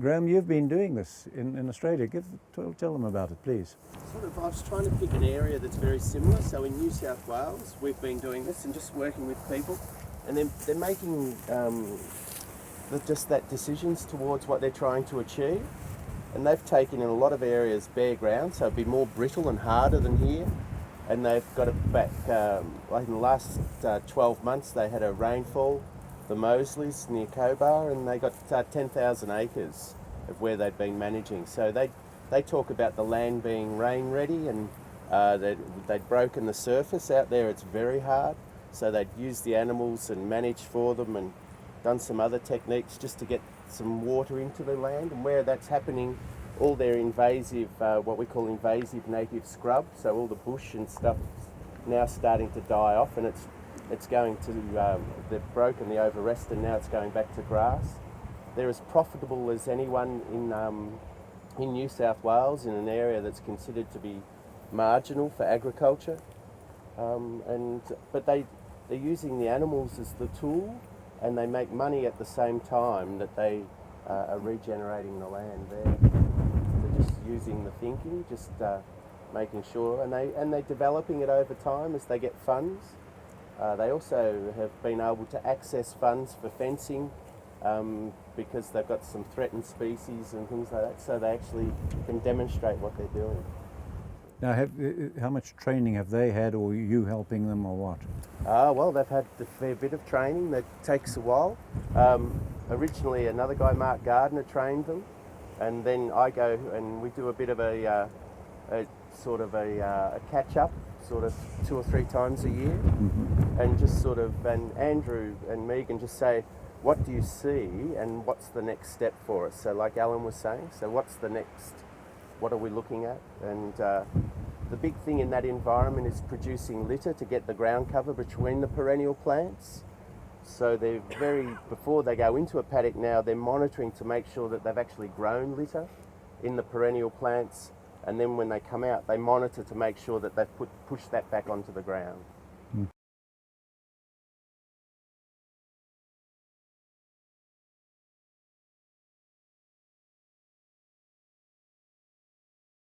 Graham, you've been doing this in Australia. Tell them about it, please. I was trying to pick an area that's very similar. So in New South Wales, we've been doing this and just working with people, and they're making just that decisions towards what they're trying to achieve. And they've taken in a lot of areas bare ground, so it'd be more brittle and harder than here. And they've got it back, like in the last 12 months, they had a rainfall, the Mosleys near Cobar, and they got 10,000 acres of where they'd been managing. So they talk about the land being rain ready, and they'd broken the surface out there. It's very hard. So they'd used the animals and managed for them and done some other techniques just to get some water into the land. And where that's happening, all their invasive, what we call invasive native scrub, so all the bush and stuff now starting to die off, and it's going to, they've broken the overrest and now it's going back to grass. They're as profitable as anyone in New South Wales, in an area that's considered to be marginal for agriculture. But they're using the animals as the tool, and they make money at the same time that they are regenerating the land there. So just using the thinking, just making sure, and they're developing it over time as they get funds. They also have been able to access funds for fencing because they've got some threatened species and things like that, so they actually can demonstrate what they're doing. Now, how much training have they had, or you helping them, or what? Well, they've had a fair bit of training. That takes a while. Originally, another guy, Mark Gardner, trained them, and then I go and we do a bit of a catch-up, sort of 2 or 3 times a year, and just sort of, and Andrew and Megan just say, what do you see and what's the next step for us? So like Alan was saying, so what's the next, what are we looking at? And the big thing in that environment is producing litter to get the ground cover between the perennial plants. So they're before they go into a paddock now, they're monitoring to make sure that they've actually grown litter in the perennial plants, and then when they come out, they monitor to make sure that they've pushed that back onto the ground.